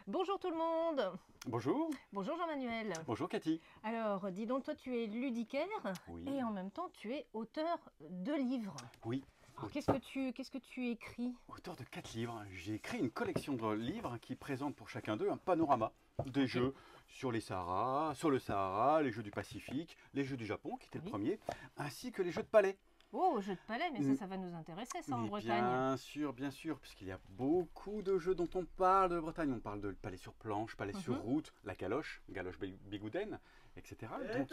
Bonjour tout le monde. Bonjour. Bonjour Jean-Manuel. Bonjour Cathy. Alors, dis donc, toi tu es ludicaire Oui. et en même temps tu es auteur de livres. Oui. Alors, qu'est-ce que tu écris? Auteur de 4 livres. J'ai créé une collection de livres qui présente pour chacun d'eux un panorama des jeux sur le Sahara, les jeux du Pacifique, les jeux du Japon qui était le premier, ainsi que les jeux de palais. Oh, jeux de palais, mais ça va nous intéresser ça en Mais Bretagne. bien sûr, puisqu'il y a beaucoup de jeux dont on parle de Bretagne. On parle de palais sur planche, palais sur route, la galoche Bigouden, etc. Donc,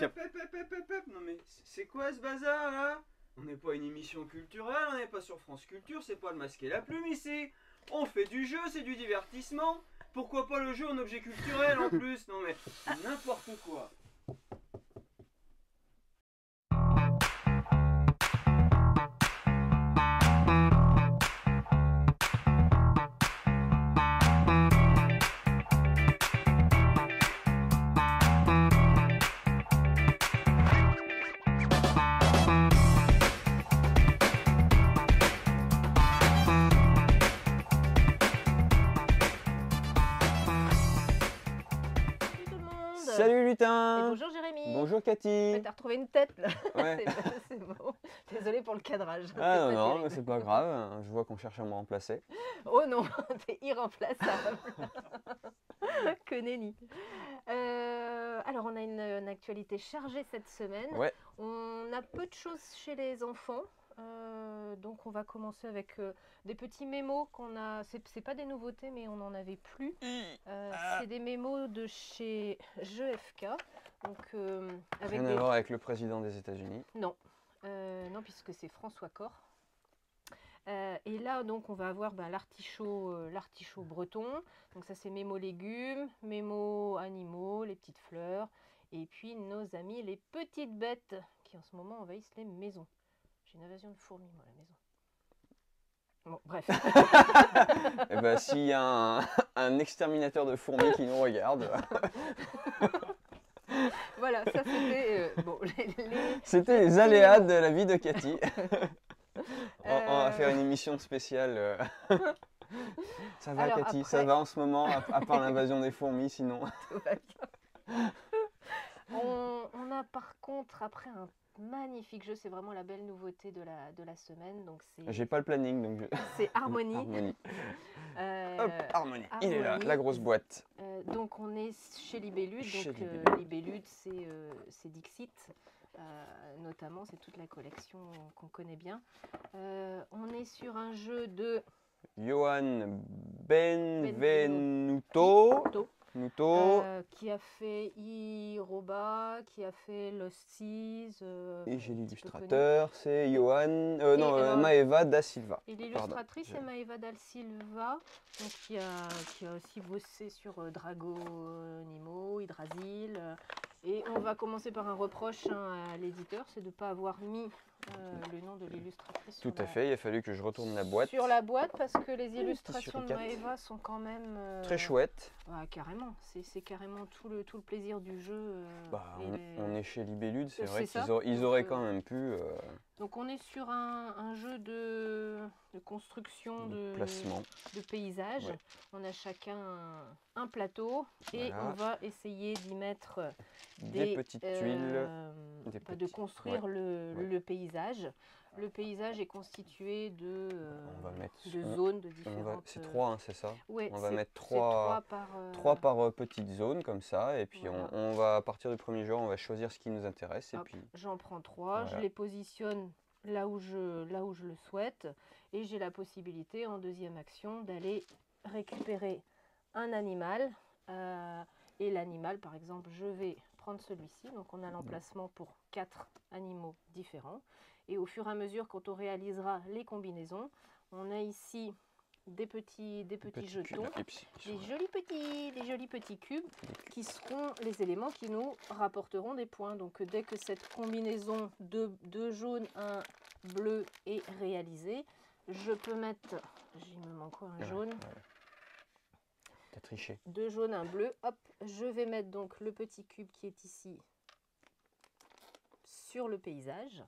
Non mais c'est quoi ce bazar là? On n'est pas une émission culturelle, on n'est pas sur France Culture, c'est pas le masque et la plume ici. On fait du jeu, c'est du divertissement. Pourquoi pas le jeu en objet culturel en plus? Non mais n'importe quoi. Salut tout le monde. Salut Et lutin. bonjour Jérémy. Bonjour Cathy. T'as retrouvé une tête là. Ouais. C'est bon. Désolée pour le cadrage. Ah C'est non, pas non, terrible. mais c'est pas grave, je vois qu'on cherche à me remplacer. Oh non, t'es irremplaçable. Que nenni. Alors, on a une actualité chargée cette semaine. Ouais, On a peu de choses chez les enfants. Donc, on va commencer avec des petits mémos qu'on a. C'est pas des nouveautés, mais on n'en avait plus. C'est des mémos de chez JFK. Donc, avec rien à voir avec le président des États-Unis. Non, non, puisque c'est François Cor. Et là, donc, on va avoir l'artichaut breton. Donc ça, c'est mémo légumes, mémo animaux, les petites fleurs. Et puis nos amis, les petites bêtes, qui en ce moment envahissent les maisons. J'ai une invasion de fourmis, moi, à la maison. Bon, bref. Et ben s'il y a un exterminateur de fourmis qui nous regarde, Voilà, ça c'était... bon, c'était les aléas de la vie de Cathy. On va Euh, faire une émission spéciale. Ça va Alors, Cathy, ça après- va en ce moment, à part l'invasion des fourmis sinon. tout va bien. On a par contre, après, un magnifique jeu. C'est vraiment la belle nouveauté de la semaine. Donc J'ai pas le planning donc c'est Harmonie. Harmonie. Euh, Hop, Harmonie. Il est là, Harmonie. la grosse boîte. Donc on est chez Libellude. Chez Donc Libellude. Libellude, c'est Dixit. Notamment, c'est toute la collection qu'on connaît bien. On est sur un jeu de Johan Benvenuto. Nuto. Qui a fait Iroba, qui a fait Lost Seas. Et j'ai un petit peu connu. l'illustrateur, c'est Johan. alors- Maeva da Silva. Et Pardon. l'illustratrice est Maeva Dal Silva, donc qui a aussi bossé sur Drago Nimo, Hydrasil. Et on va commencer par un reproche à l'éditeur, c'est de ne pas avoir mis le nom de l'illustratrice Tout à fait, il a fallu que je retourne la boîte. sur la boîte parce que les illustrations de suricate. Maeva sont quand même... Très chouette. Carrément, c'est carrément tout le plaisir du jeu. Bah, et on est chez Libellude, c'est vrai C'est ça. qu'ils auraient quand même pu. Donc on est sur un jeu de construction de Placement. de paysage. Ouais. On a chacun un plateau et Voilà. on va essayer d'y mettre Des petites tuiles, des de petits- construire ouais. le paysage. Le paysage est constitué de On va mettre. zones de différentes... C'est 3, hein, c'est ça. Ouais, on va c'est- mettre c'est 3 par... 3 par petite zone comme ça. Et puis Voilà. on va, à partir du premier jour, on va choisir ce qui nous intéresse. Et Hop, puis j'en prends 3, je Voilà. les positionne là où je le souhaite et j'ai la possibilité en deuxième action d'aller récupérer un animal. Et l'animal, par exemple, je vais prendre celui-ci. Donc on a l'emplacement pour 4 animaux différents. Et au fur et à mesure, quand on réalisera les combinaisons, on a ici des petits jetons. cubes. Et puis, Des jolis petits cubes qui seront les éléments qui nous rapporteront des points. Donc dès que cette combinaison de jaune, un bleu est réalisée, je peux mettre, il me manque quoi, un jaune, T'as triché. 2 jaunes, un bleu, hop, je vais mettre donc le petit cube qui est ici sur le paysage.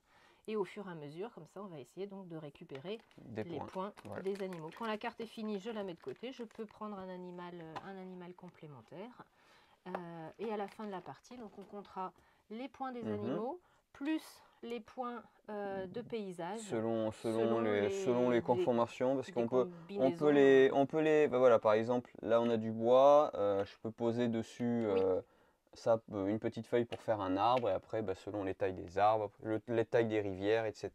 Et au fur et à mesure, comme ça, on va essayer donc de récupérer les points Voilà. des animaux. Quand la carte est finie, je la mets de côté. Je peux prendre un animal complémentaire. Et à la fin de la partie, donc on comptera les points des Mhm. animaux, plus les points de paysage. Selon Selon les conformations, parce des qu'on combinaisons, peut les, ben voilà, par exemple, là on a du bois, je peux poser dessus Oui. une petite feuille pour faire un arbre, et après, ben, selon les tailles des arbres, les tailles des rivières, etc.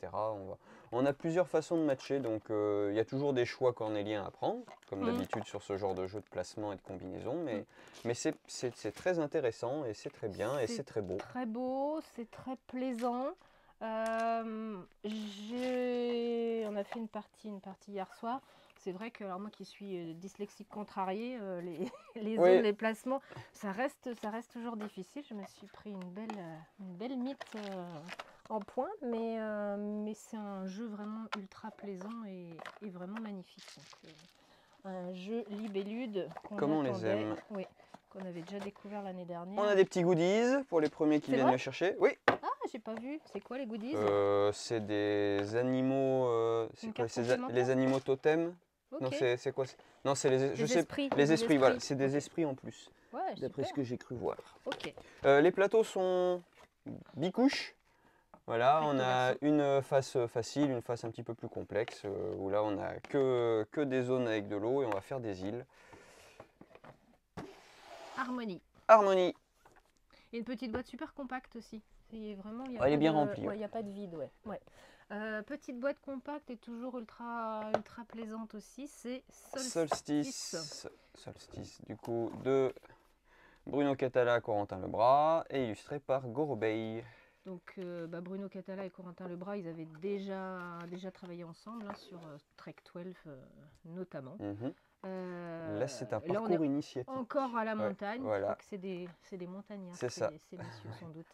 On a plusieurs façons de matcher, donc il y a toujours des choix cornéliens à prendre, comme d'habitude sur ce genre de jeu de placement et de combinaison, mais c'est très intéressant, et c'est très bien, et c'est très beau. Très beau, c'est très plaisant. On a fait une partie hier soir. C'est vrai que alors moi qui suis dyslexique contrariée, les Oui. zones, les placements, ça reste toujours difficile. Je me suis pris une belle mythe en point, mais c'est un jeu vraiment ultra plaisant et vraiment magnifique. Donc, un jeu libellude qu'on Comme on les attendait, aime. oui, qu'on avait déjà découvert l'année dernière. On a des petits goodies pour les premiers qui C'est viennent vrai le chercher. Oui. Ah, j'ai pas vu. C'est quoi les goodies? C'est des animaux. C'est Une quoi, carte complémentaire? les animaux totems? Ok. Non, c'est quoi? Non, c'est Des esprits. les esprits, voilà. C'est des Ok. esprits en plus, Ouais, d'après ce super. que j'ai cru voir. Ok. Les plateaux sont bicouches. Voilà, on Recto a verso. une face facile, une face un petit peu plus complexe, où là on a que des zones avec de l'eau et on va faire des îles. Harmonie. Harmonie. Et une petite boîte super compacte aussi. C'est vraiment, il y a Ouais, elle est pas bien de- remplie, ouais, ouais. il n'y a pas de vide, ouais. Petite boîte compacte et toujours ultra plaisante aussi. C'est Solstice. Solstice, du coup, de Bruno Catala, Corentin Lebras, et illustré par Gorobei. Donc Bruno Catala et Corentin Lebras, ils avaient déjà travaillé ensemble hein, sur Trek 12 notamment. Mhm. Euh, Là, c'est un là, on parcours est initiatique. encore à la montagne. voilà. Je crois que c'est des montagnards, C'est ça. ces messieurs sans doute.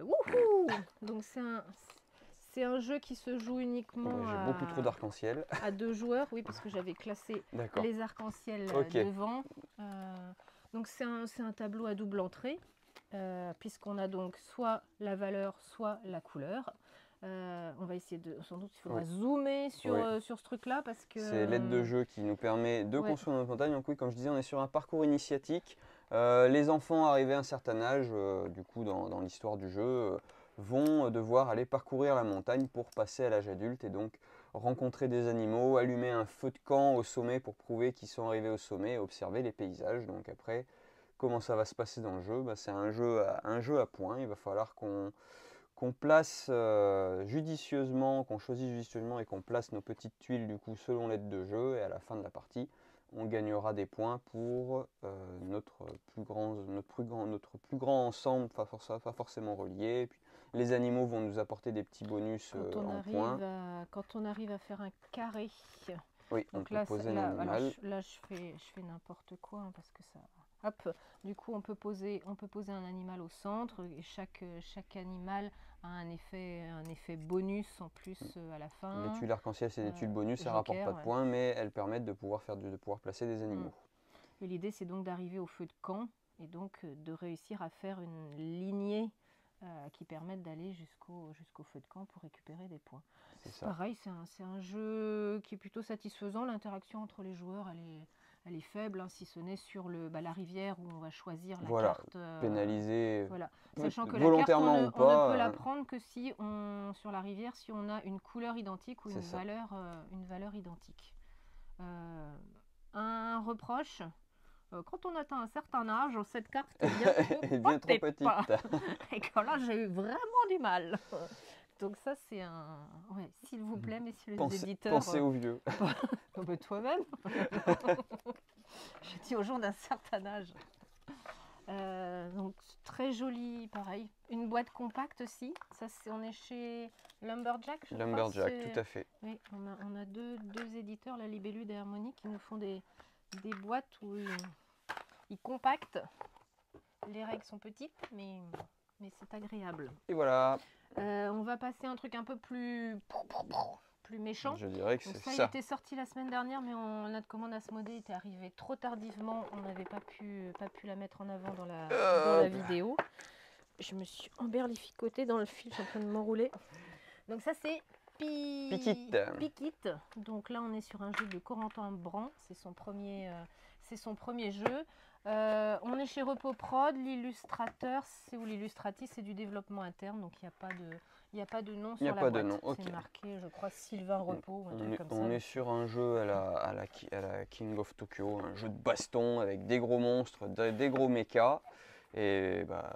Wouhou! Donc c'est un jeu qui se joue uniquement J'ai beaucoup trop d'arc-en-ciel. à 2 joueurs, oui, parce que j'avais classé D'accord. les arcs-en-ciel Ok. devant. Donc c'est un tableau à double entrée, puisqu'on a donc soit la valeur, soit la couleur. On va essayer sans doute il faudra zoomer sur ce truc-là parce que c'est l'aide de jeu qui nous permet de construire notre montagne. Donc oui, comme je disais, on est sur un parcours initiatique. Les enfants arrivés à un certain âge, du coup dans l'histoire du jeu, vont devoir aller parcourir la montagne pour passer à l'âge adulte et donc rencontrer des animaux, allumer un feu de camp au sommet pour prouver qu'ils sont arrivés au sommet et observer les paysages. Donc après, comment ça va se passer dans le jeu? C'est un jeu à points. Il va falloir qu'on place judicieusement, qu'on choisit judicieusement et qu'on place nos petites tuiles du coup selon l'aide de jeu, et à la fin de la partie on gagnera des points pour notre plus grand ensemble, pas forcément relié. Puis, les animaux vont nous apporter des petits bonus en points. Quand on arrive à faire un carré. Oui, donc on peut poser un animal. Alors, là je fais n'importe quoi hein, parce que ça. Hop, du coup on peut poser un animal au centre et chaque animal a un effet bonus en plus à la fin. Les tuiles arc-en-ciel, c'est des tuiles bonus, ça ne rapporte pas de points, mais elles permettent de pouvoir placer des animaux. Et l'idée c'est donc d'arriver au feu de camp et donc de réussir à faire une lignée qui permette d'aller jusqu'au feu de camp pour récupérer des points. C'est pareil, c'est un jeu qui est plutôt satisfaisant. L'interaction entre les joueurs, elle est faible, hein, si ce n'est sur la rivière où on va choisir la carte. Pénaliser. Voilà. Sachant que volontairement la carte, ou pas, on ne peut la prendre que sur la rivière si on a une couleur identique ou une valeur identique. Un reproche. Quand on atteint un certain âge, cette carte est bien trop petite. Et que là, j'ai eu vraiment du mal. Donc ça, c'est un... Ouais, s'il vous plaît, messieurs les éditeurs... Pensez aux vieux. Toi-même. Je dis aux gens d'un certain âge. Donc très joli, pareil. Une boîte compacte aussi. Ça, on est chez Lumberjack, je Lumberjack, crois. tout à fait. Oui, on a deux éditeurs, la Libellude et Harmonie, qui nous font des boîtes où ils compactent. Les règles sont petites, mais c'est agréable. Et voilà. On va passer à un truc un peu plus méchant. Je dirais que c'est ça. Il était sorti la semaine dernière, mais notre commande Asmodée était arrivée trop tardivement. On n'avait pas pu la mettre en avant dans la vidéo. Je me suis emberlificotée dans le fil, je suis en train de m'enrouler. Donc ça c'est Pikit. Donc là on est sur un jeu de Corentin Bran. C'est c'est son premier jeu. On est chez Repoprod, l'illustrateur ou l'illustratrice, c'est du développement interne, donc il n'y a pas de nom sur la boîte. C'est marqué, je crois, Sylvain Repos, un truc comme ça. On est sur un jeu à la King of Tokyo, un jeu de baston avec des gros monstres, des gros mechas. Et bah,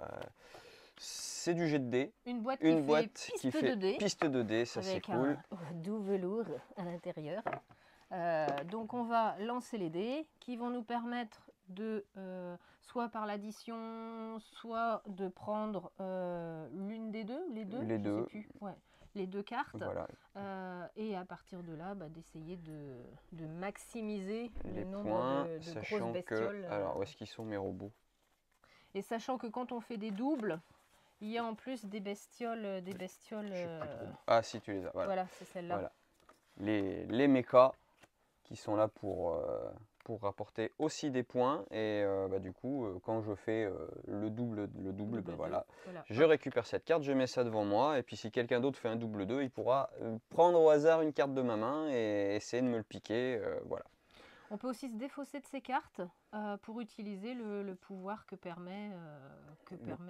c'est du jet de dés. Une boîte qui fait piste 2D, ça c'est cool. Avec un doux velours à l'intérieur. Donc on va lancer les dés qui vont nous permettre de, soit par l'addition, soit de prendre l'une des deux, les deux, les deux. Sais plus. Ouais, les deux cartes. Voilà. Et à partir de là, d'essayer de maximiser les le nombre points, de grosses bestioles. Alors, où est-ce qu'ils sont mes robots? Et sachant que quand on fait des doubles, il y a en plus des bestioles. Ah si, tu les as. Voilà, c'est celle-là. Voilà. Les mechas qui sont là pour rapporter aussi des points. Et du coup, quand je fais le double, voilà. Je récupère cette carte, je mets ça devant moi. Et puis si quelqu'un d'autre fait un double 2, il pourra prendre au hasard une carte de ma main et essayer de me le piquer. Voilà. On peut aussi se défausser de ces cartes pour utiliser le pouvoir que permet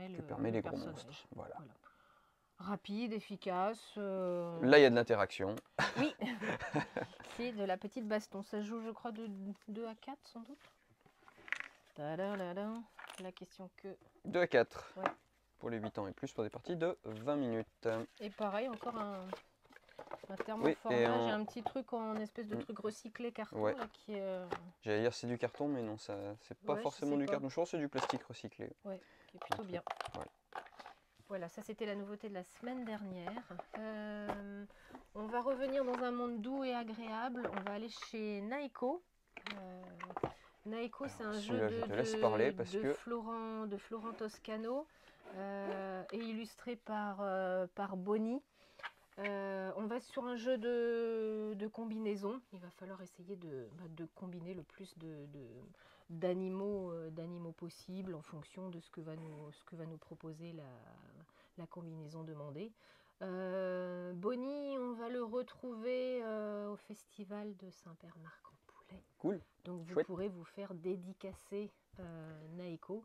les gros monstres. Voilà. Rapide, efficace. Là, il y a de l'interaction. Oui, c'est de la petite baston. Ça se joue, je crois, de 2 à 4 sans doute. La question que... 2 à 4. Ouais. Pour les 8 ans et plus, pour des parties de 20 minutes. Et pareil, encore un thermoformat. J'ai un petit truc en espèce de truc recyclé carton. Là, qui J'allais dire c'est du carton, mais non, c'est pas forcément du carton. Je pense que c'est du plastique recyclé. Ouais, qui est plutôt bien. Voilà, ça c'était la nouveauté de la semaine dernière. On va revenir dans un monde doux et agréable. On va aller chez Naiko. Naiko, c'est un jeu de Florent Toscano et illustré par Bonnie. On va sur un jeu de combinaison. Il va falloir essayer de combiner le plus d'animaux possibles en fonction de ce que va nous proposer la combinaison demandée. Bonnie, on va le retrouver au festival de Saint-Père-Marc-en-Poulet. Cool. Donc vous pourrez vous faire dédicacer Naiko.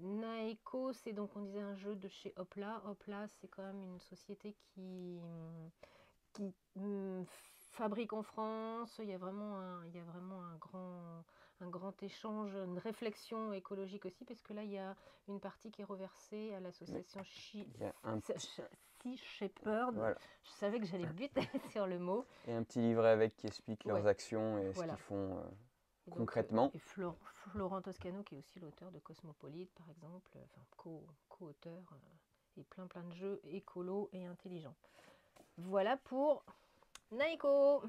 Naiko, c'est donc, on disait, un jeu de chez Hopla. Hopla, c'est quand même une société qui fabrique en France. Il y a vraiment un grand échange, une réflexion écologique aussi, parce que là, il y a une partie qui est reversée à l'association Sea Shepherd. Voilà. Je savais que j'allais buter sur le mot. Et un petit livret avec qui explique leurs actions et ce qu'ils font concrètement. Et Florent Toscano, qui est aussi l'auteur de Cosmopolite, par exemple, co-auteur, et plein de jeux écolos et intelligents. Voilà pour Naiko.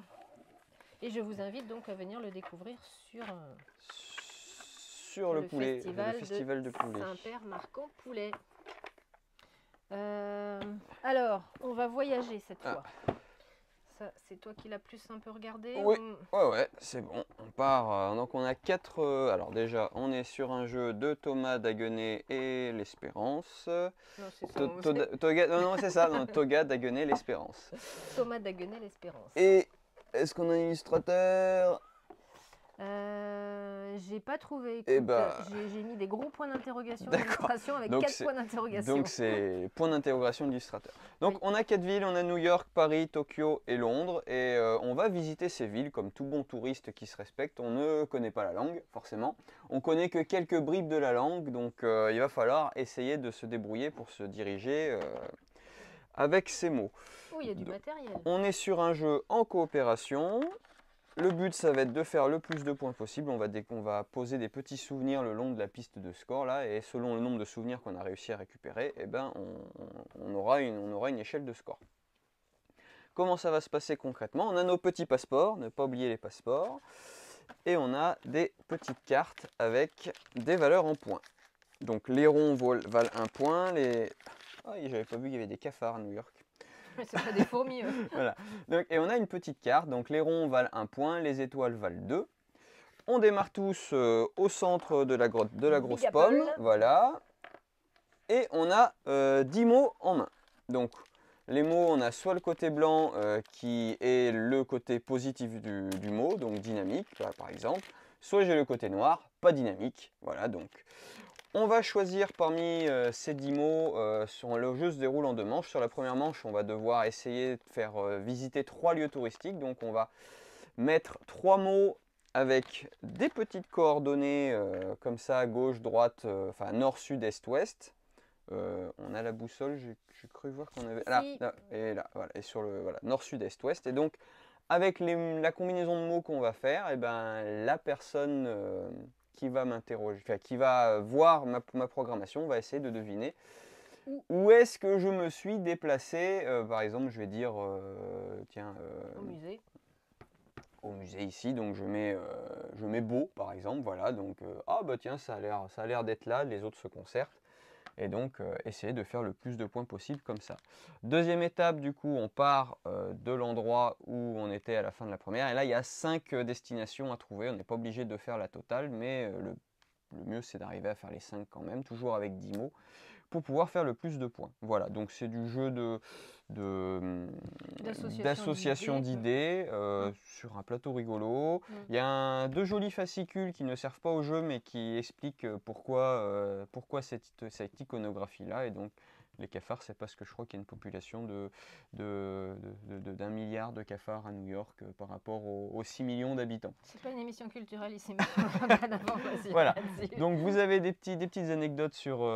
Et je vous invite donc à venir le découvrir sur le festival de Poulet. Saint-Père-Marc-en-Poulet. Alors, on va voyager cette fois. Ça, c'est toi qui l'as plus un peu regardé? Oui, ouais, c'est bon. On part. Donc on a 4. Alors déjà, on est sur un jeu de Thomas Daguenet et l'Espérance. Non, c'est ça. C'est ça. Non, Toga Daguenet l'Espérance. Thomas Daguenet l'Espérance. Et est-ce qu'on a un illustrateur? J'ai pas trouvé. Écoute, j'ai mis des gros points d'interrogation d'illustration avec 4 points d'interrogation. Donc c'est point d'interrogation d'illustrateur. Donc on a 4 villes, on a New York, Paris, Tokyo et Londres. Et on va visiter ces villes comme tout bon touriste qui se respecte. On ne connaît pas la langue, forcément. On connaît que quelques bribes de la langue. Donc il va falloir essayer de se débrouiller pour se diriger avec ces mots. Oh, il y a du matériel. On est sur un jeu en coopération. Le but, ça va être de faire le plus de points possible. On va poser des petits souvenirs le long de la piste de score là, et selon le nombre de souvenirs qu'on a réussi à récupérer, on aura une échelle de score. Comment ça va se passer concrètement? On a nos petits passeports, ne pas oublier les passeports, et on a des petites cartes avec des valeurs en points. Donc les ronds valent 1 point, j'avais pas vu qu'il y avait des cafards à New York. C'est pas des fourmis. Voilà. Donc, et on a une petite carte, donc les ronds valent 1 point, les étoiles valent 2. On démarre tous au centre de la grosse pomme, voilà. Et on a 10 mots en main. Donc Les mots, on a soit le côté blanc qui est le côté positif du mot, donc dynamique par exemple, soit j'ai le côté noir, pas dynamique. Voilà, donc on va choisir parmi ces 10 mots, le jeu se déroule en 2 manches. Sur la première manche, on va devoir essayer de faire visiter 3 lieux touristiques, donc on va mettre 3 mots avec des petites coordonnées comme ça, gauche, droite, enfin nord, sud, est, ouest. On a la boussole, j'ai cru voir qu'on avait... Là, Si. là, et là, voilà, et sur le voilà, nord, sud, est, ouest. Et donc, avec la combinaison de mots qu'on va faire, et ben, la personne qui va m'interroger, enfin, qui va voir ma programmation, va essayer de deviner où est-ce que je me suis déplacé. Par exemple, je vais dire, tiens... Au musée. Au musée ici, donc je mets beau par exemple, voilà, donc ah bah tiens ça a l'air d'être là, les autres se concertent, et donc essayer de faire le plus de points possible comme ça. Deuxième étape, du coup on part de l'endroit où on était à la fin de la première, et là il y a 5 destinations à trouver, on n'est pas obligé de faire la totale, mais le mieux c'est d'arriver à faire les 5 quand même, toujours avec 10 mots, pour pouvoir faire le plus de points. Voilà, donc c'est du jeu d'association d'idées sur un plateau rigolo. Il y a 2 jolis fascicules qui ne servent pas au jeu mais qui expliquent pourquoi cette iconographie-là. Et donc les cafards, c'est parce que je crois qu'il y a une population d'1 milliard de cafards à New York par rapport aux 6 millions d'habitants. C'est pas une émission culturelle ici, mais on va pas d'informations voilà, là-dessus. donc vous avez des petites anecdotes sur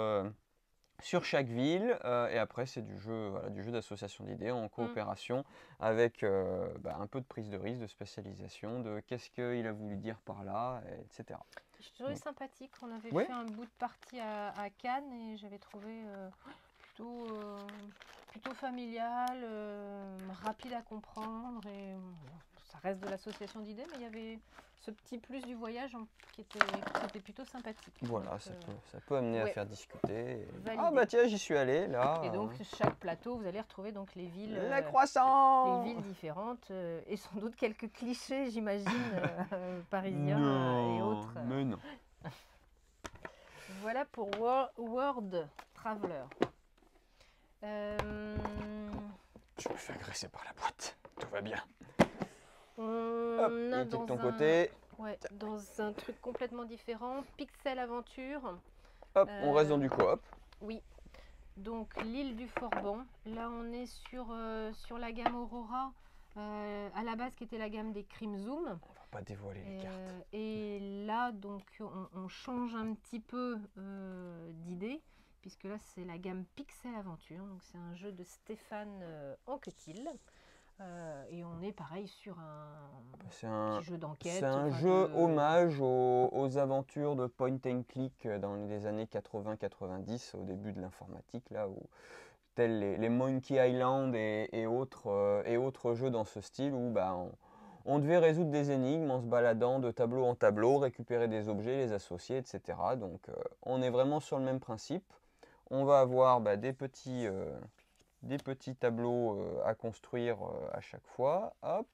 chaque ville, et après c'est du jeu d'association d'idées en coopération avec un peu de prise de risque, de spécialisation, de qu'est-ce qu'il a voulu dire par là, etc. Je trouvais sympathique, on avait Ouais. fait un bout de partie à Cannes et j'avais trouvé plutôt familial, rapide à comprendre, et ça reste de l'association d'idées, mais il y avait ce petit plus du voyage qui était plutôt sympathique. Voilà, donc, ça peut amener à ouais. faire discuter. Validé. Ah bah tiens, j'y suis allé là. Et donc chaque plateau, vous allez retrouver donc les villes, les croissants, les villes différentes, et sans doute quelques clichés, j'imagine, parisiens et autres. Mais non. Voilà pour World Traveler. Je me fais agresser par la boîte, tout va bien. On a de ton côté. Ouais, dans un truc complètement différent, Pixel Aventure. Hop, on reste dans du coop. Oui. Donc l'île du Forban. Là, on est sur la gamme Aurora, à la base qui était la gamme des Crime Zoom. On va pas dévoiler les cartes. Et là, donc, on change un petit peu d'idée, puisque là, c'est la gamme Pixel Aventure. Donc, c'est un jeu de Stéphane Anquetil. Et on est pareil sur un petit jeu d'enquête. C'est un jeu hommage aux aventures de point and click dans les années 80-90, au début de l'informatique, là où tels les Monkey Island et autres jeux dans ce style où on devait résoudre des énigmes en se baladant de tableau en tableau, récupérer des objets, les associer, etc. Donc on est vraiment sur le même principe. On va avoir des petits tableaux à construire à chaque fois. Hop,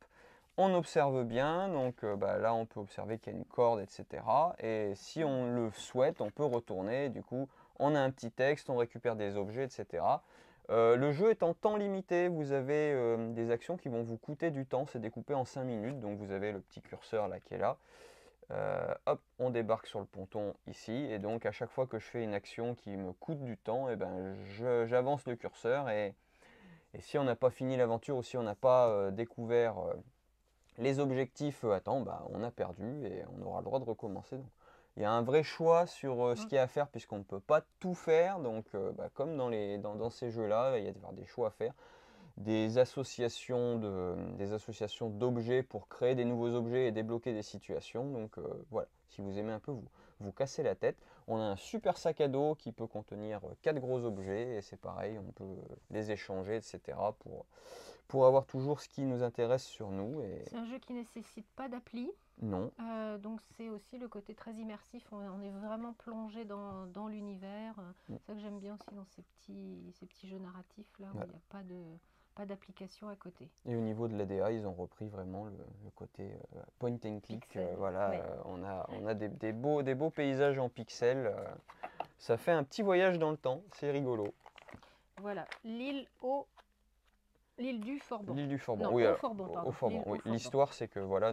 on observe bien, donc là on peut observer qu'il y a une corde, etc. Et si on le souhaite, on peut retourner, du coup on a un petit texte, on récupère des objets, etc. Le jeu est en temps limité, vous avez des actions qui vont vous coûter du temps, c'est découpé en 5 minutes, donc vous avez le petit curseur là qui est là. Hop, on débarque sur le ponton ici, et donc à chaque fois que je fais une action qui me coûte du temps, j'avance le curseur, et si on n'a pas fini l'aventure ou si on n'a pas découvert les objectifs à temps, on a perdu et on aura le droit de recommencer. Donc, il y a un vrai choix sur ce qu'il y a à faire puisqu'on ne peut pas tout faire. Donc, comme dans ces jeux-là, il y a des choix à faire. Des associations d'objets pour créer des nouveaux objets et débloquer des situations. Donc voilà, si vous aimez un peu vous cassez la tête. On a un super sac à dos qui peut contenir 4 gros objets et c'est pareil, on peut les échanger, etc. pour avoir toujours ce qui nous intéresse sur nous. C'est un jeu qui ne nécessite pas d'appli. Non. Donc c'est aussi le côté très immersif, on est vraiment plongé dans l'univers. C'est ça que j'aime bien aussi dans ces petits jeux narratifs là où il n'y a pas d'application à côté. Et au niveau de l'ADA, ils ont repris vraiment le côté point and click. Voilà, ouais. On a des beaux paysages en pixels. Ça fait un petit voyage dans le temps, c'est rigolo. Voilà, l'île aux L'île du Forban. L'île du Forban, Non, oui. au Alors, Forban, pardon. au Forban, L'île au oui. Forban. L'histoire, c'est que voilà,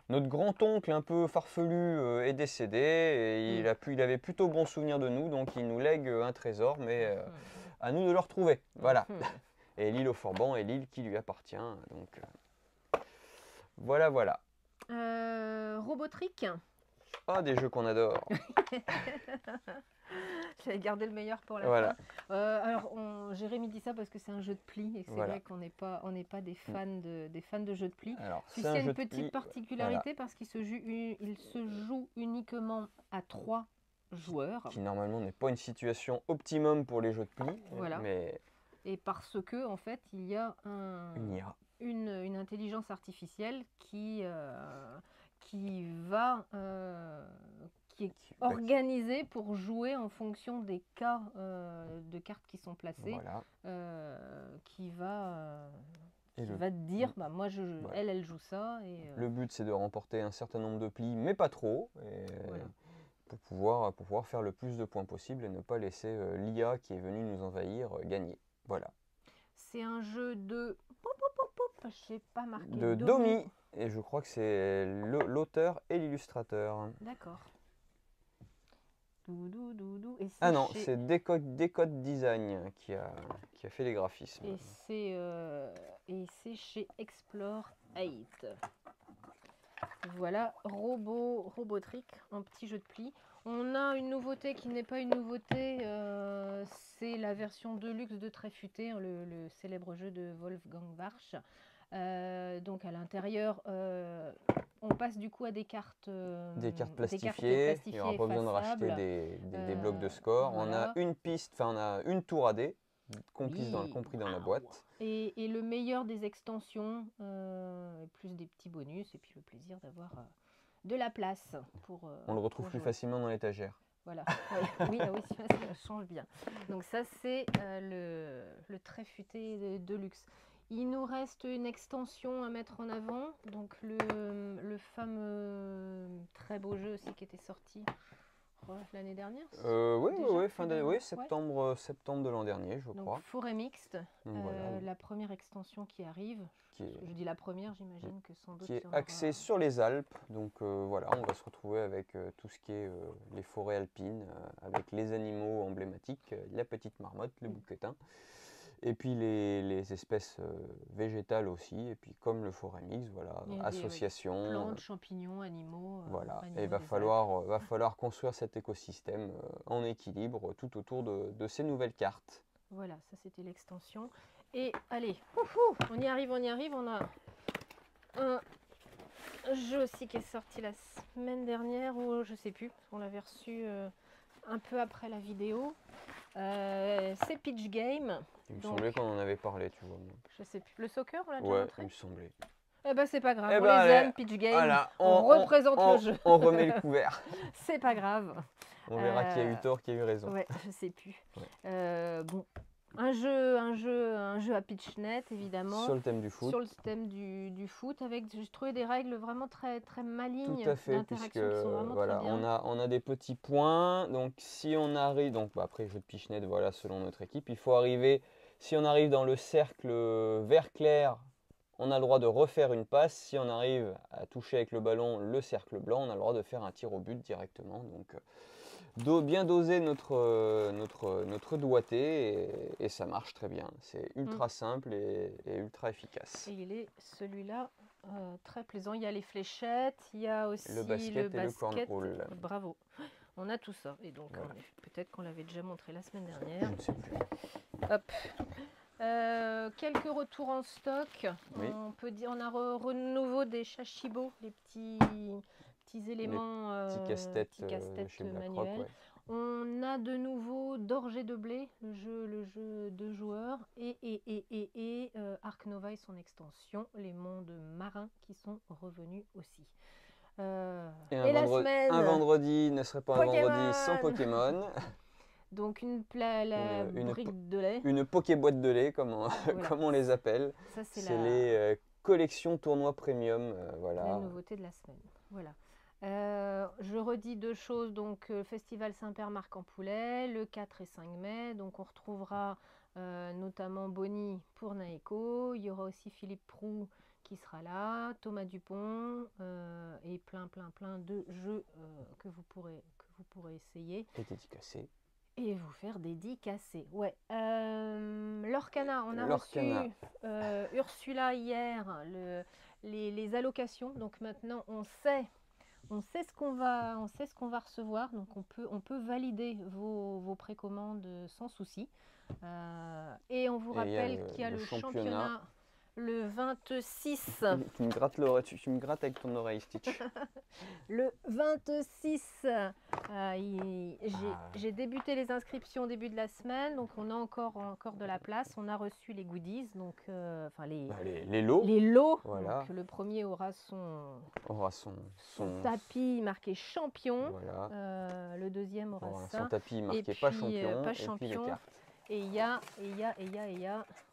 notre grand-oncle un peu farfelu est décédé et il avait plutôt bon souvenir de nous, donc il nous lègue un trésor, mais à nous de le retrouver. Voilà. Et l'île au Forban est l'île qui lui appartient. Donc voilà, voilà. Robotrick. Ah, des jeux qu'on adore. J'avais gardé le meilleur pour la Voilà. fin. Alors, Jérémy dit ça parce que c'est un jeu de pli et que c'est Voilà. vrai qu'on n'est pas des fans de jeux de pli. Alors, Celui-ci c'est a un une jeu de petite pli. particularité parce qu'il il se joue uniquement à 3 joueurs. Qui normalement n'est pas une situation optimum pour les jeux de pli, Voilà. mais Et parce que, en fait, il y a une IA. une intelligence artificielle qui va qui est organisée pour jouer en fonction des cas de cartes qui sont placées, Voilà. qui va Et le- te dire bah moi Voilà. elle joue ça et Le but, c'est de remporter un certain nombre de plis, mais pas trop, et Voilà. pour pouvoir faire le plus de points possible et ne pas laisser l'IA qui est venue nous envahir gagner. Voilà. c'est un jeu de je sais pas marqué De Domi, et je crois que c'est l'auteur et l'illustrateur. D'accord. Doudou. Et Ah non, chez- c'est Decode Design qui a fait les graphismes. Et c'est chez Explore 8. Voilà, Robotrick, un petit jeu de pli. On a une nouveauté qui n'est pas une nouveauté, c'est la version Deluxe de Tréfuté, hein, le célèbre jeu de Wolfgang Warsch. Donc à l'intérieur, on passe du coup à des cartes plastifiées, il n'y aura pas besoin de racheter effaçables. des blocs de score. Voilà. On a une piste, enfin on a une tour à dés, compris dans la Waouh. boîte. Et le meilleur des extensions, plus des petits bonus, et puis le plaisir d'avoir de la place pour. On le retrouve pour plus jouer. facilement dans l'étagère. Voilà. Oui, ça change bien. Donc ça c'est le très futé de luxe. Il nous reste une extension à mettre en avant, donc le fameux très beau jeu aussi qui était sorti l'année dernière. Oui, septembre de l'an dernier, je Donc crois. Forêt mixte, Donc, voilà. la première extension qui arrive. Qui est- Je dis la première, j'imagine que sans doute. qui il est y en aura- axé sur les Alpes. Donc voilà, on va se retrouver avec tout ce qui est les forêts alpines, avec les animaux emblématiques, la petite marmotte, le bouquetin, et puis les espèces végétales aussi, et puis comme le forêt mix, voilà, Il y a des, association. plantes, champignons, animaux. Voilà, animaux et il va des falloir construire cet écosystème en équilibre tout autour de ces nouvelles cartes. Voilà, ça c'était l'extension. Et allez, on y arrive. On a un jeu aussi qui est sorti la semaine dernière, ou je sais plus, on l'avait reçu un peu après la vidéo. C'est Pitch Game. Il me Donc- semblait qu'on en avait parlé, tu vois. moi. Je sais plus. Le soccer, on l'a déjà Ouais, montré. il me semblait. Eh ben c'est pas grave, Eh on ben, les allez, aime, Pitch Game. Voilà, on représente le jeu. On remet le couvert. C'est pas grave. On verra qui a eu tort, qui a eu raison. Ouais, je sais plus. Ouais. Bon, un jeu à pitchnet évidemment. Sur le thème du foot. Sur le thème du foot, avec j'ai trouvé des règles vraiment très très malignes Tout à fait, puisque d'interaction qui sont vraiment voilà, très bien. on a des petits points. Donc si on arrive, après jeu de pichenette, voilà, selon notre équipe, il faut arriver. Si on arrive dans le cercle vert clair, on a le droit de refaire une passe. Si on arrive à toucher avec le ballon le cercle blanc, on a le droit de faire un tir au but directement. Donc bien doser notre doigté et ça marche très bien. C'est ultra simple et ultra efficace. Et il est celui-là très plaisant. Il y a les fléchettes, il y a aussi Le basket et le cornhole. Bravo. On a tout ça. Et donc, Voilà. peut-être qu'on l'avait déjà montré la semaine dernière. Je ne sais plus. Hop. Quelques retours en stock. Oui. On peut dire, on a renouveau des Shashibo, les petits éléments, Petit casse-tête chez manuels. BlackRock. Ouais. On a de nouveau d'Orgé de Blé, le jeu de joueurs, et Ark Nova et son extension, les mondes marins qui sont revenus aussi. Un vendredi ne serait pas un vendredi sans Pokémon. Donc la brique de lait. Une Pokéboîte de lait, comme Voilà. comme on les appelle. Ça, C'est les collections tournois premium. Voilà. la nouveauté de la semaine. Voilà. Je redis deux choses. Donc, Festival Saint-Père Marc-en-Poulet, le 4 et 5 mai. Donc, on retrouvera notamment Bonnie pour Naeko. Il y aura aussi Philippe Proux qui sera là, Thomas Dupont et plein de jeux que vous pourrez essayer. Et dédicacé. Et vous faire dédicacer. Ouais. Lorcana, on a Lorcana. reçu Ursula hier, les allocations. Donc maintenant, on sait ce qu'on va recevoir. Donc on peut valider vos précommandes sans souci. Et on vous Et il y a rappelle qu'il y a le le championnat. championnat le 26. Tu me grattes l'oreille, tu me grattes avec ton oreille, Stitch. Le 26, j'ai débuté les inscriptions au début de la semaine, donc on a encore de la place. On a reçu les goodies, donc Les lots. les lots. Voilà. Donc, le premier aura son Son tapis marqué champion. Voilà. Le deuxième aura Voilà, ça. son tapis marqué puis, pas champion. pas Et puis champion. les cartes. Et il y a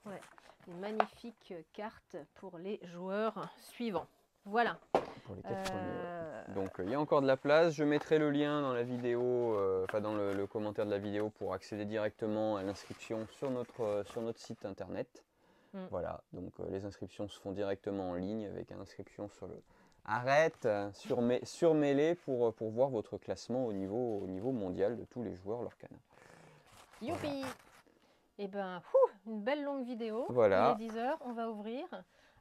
ouais, une magnifique carte pour les joueurs suivants. Voilà. Pour les 4 premiers. Donc il y a encore de la place. Je mettrai le lien dans la vidéo, enfin dans le commentaire de la vidéo pour accéder directement à l'inscription sur notre site internet. Voilà, donc les inscriptions se font directement en ligne avec une inscription sur le sur Mêlée pour voir votre classement au niveau mondial de tous les joueurs Lorcana. Youpi! Et ben, une belle longue vidéo. Voilà. Il est 10 h, on va ouvrir.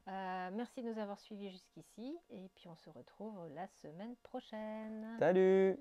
Merci de nous avoir suivis jusqu'ici et puis on se retrouve la semaine prochaine. Salut!